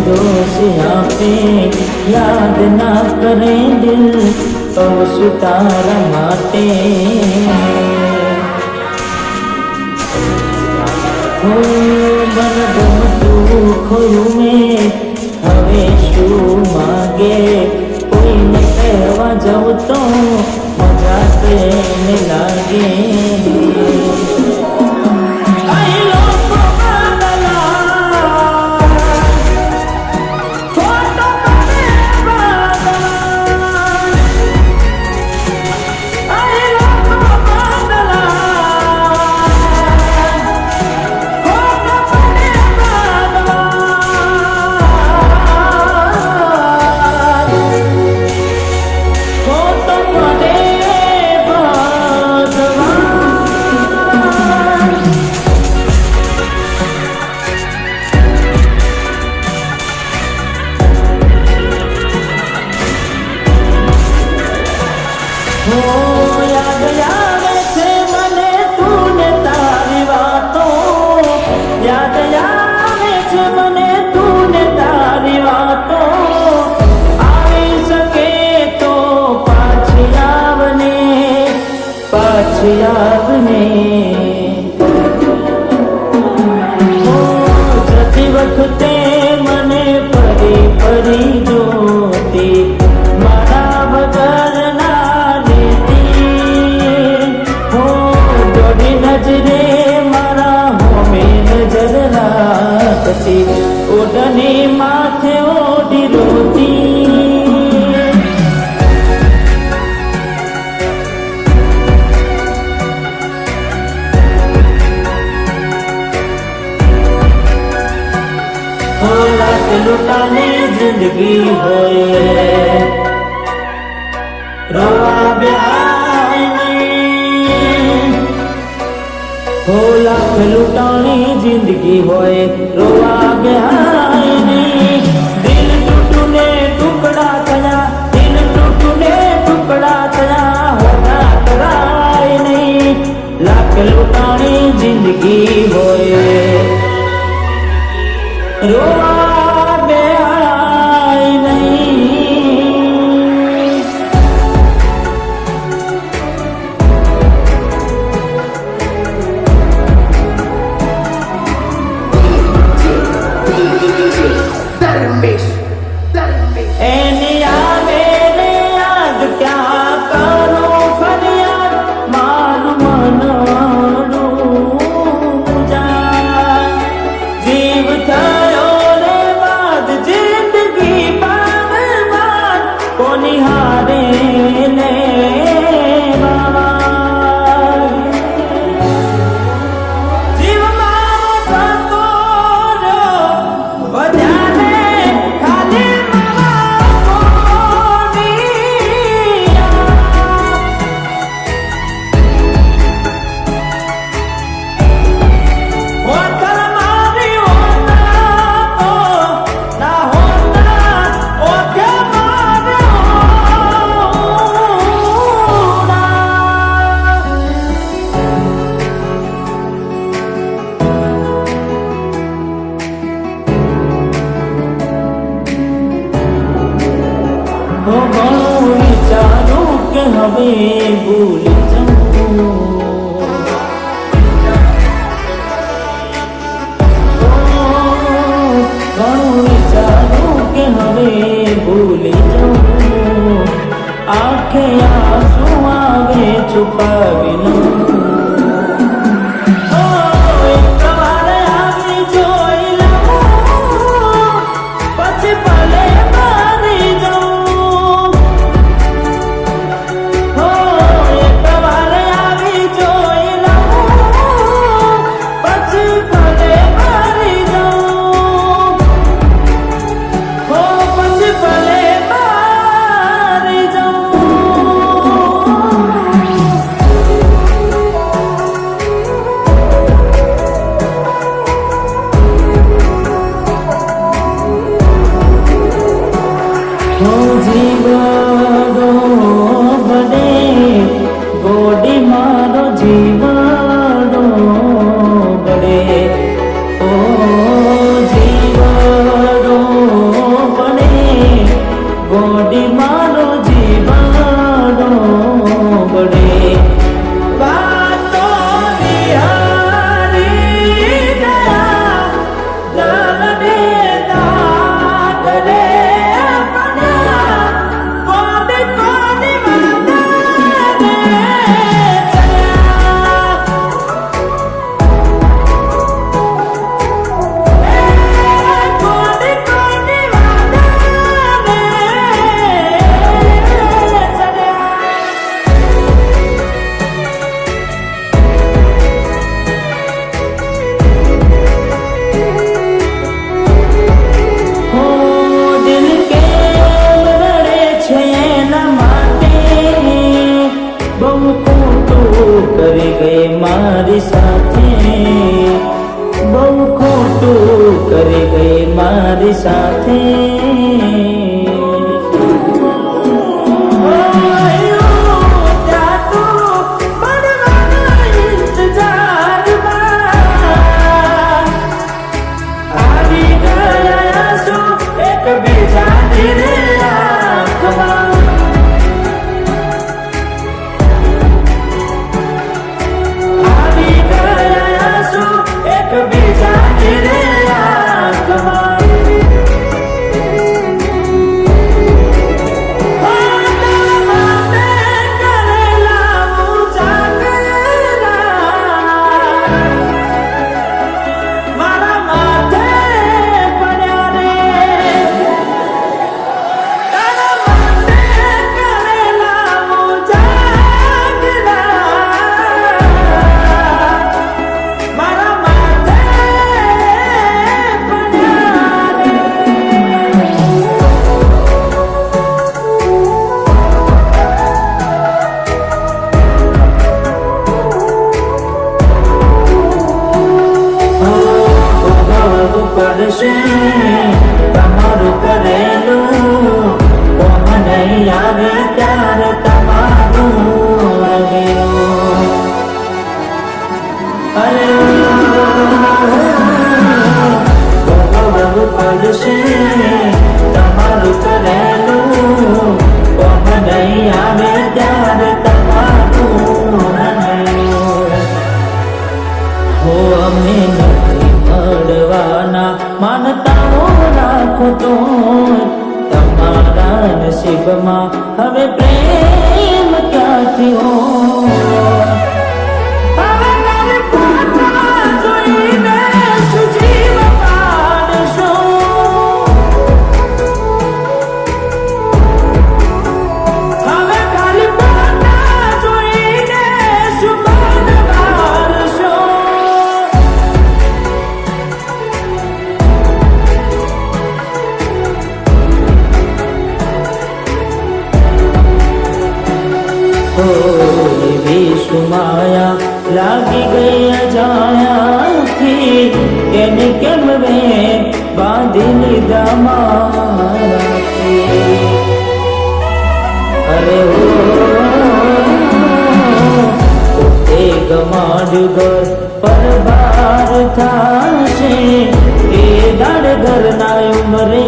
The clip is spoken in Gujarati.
दोष यहाँ पे याद ना करे दिल तो सुतारा माटे हो मन गमતું ખોયું મેં હવે શું માગે કોઈને કહેવા જાઉં તો મજા તેને લાગે जती वखते मने परी परी जोती मारा वगर ना लेती हो जोड़ी नजरे मारा होमे नजर लागती ओढ़नी माथे ओढ़ी रोती लुटाने जिंदगी होए रोवा ब्याह नहीं हो लाख लुटाने जिंदगी होए रोवा ब्याह नहीं दिल टूटने टुकड़ा थया दिल टूटने टुकड़ा थया होना कराए नहीं लाख लुटाने जिंदगी होए रोवा હવે ભૂલી જાઉં ઘણું વિચારું કે હવે ભૂલી જાઉં આંખે આંસુ આવે છુપાવી લઉં ખોટું કરી ગઈ મારી સાથે, બહુ ખોટું કરી ગઈ મારી સાથે. પડશે તમારું કરેલું, કોમ નહીં આવે ત્યારે તમારું રહેલું. અરે ભોગવવું પડશે તમારું કરેલું, કોમ નહીં આવે ત્યારે તમારું રહેલું. હો અમે મળવાના માનતાઓ રાખો તો તમારા નસીબમાં હવે પ્રેમ ક્યાંથી હોય? માયા લાગી ગઈ અજાણ્યાથી, કેને કેમ વે બાંધી લીધા મારાથી. અરે પોતે ગમાડ્યું ઘર પરબાર થાશે, એ દાડ ઘરના ઉમરે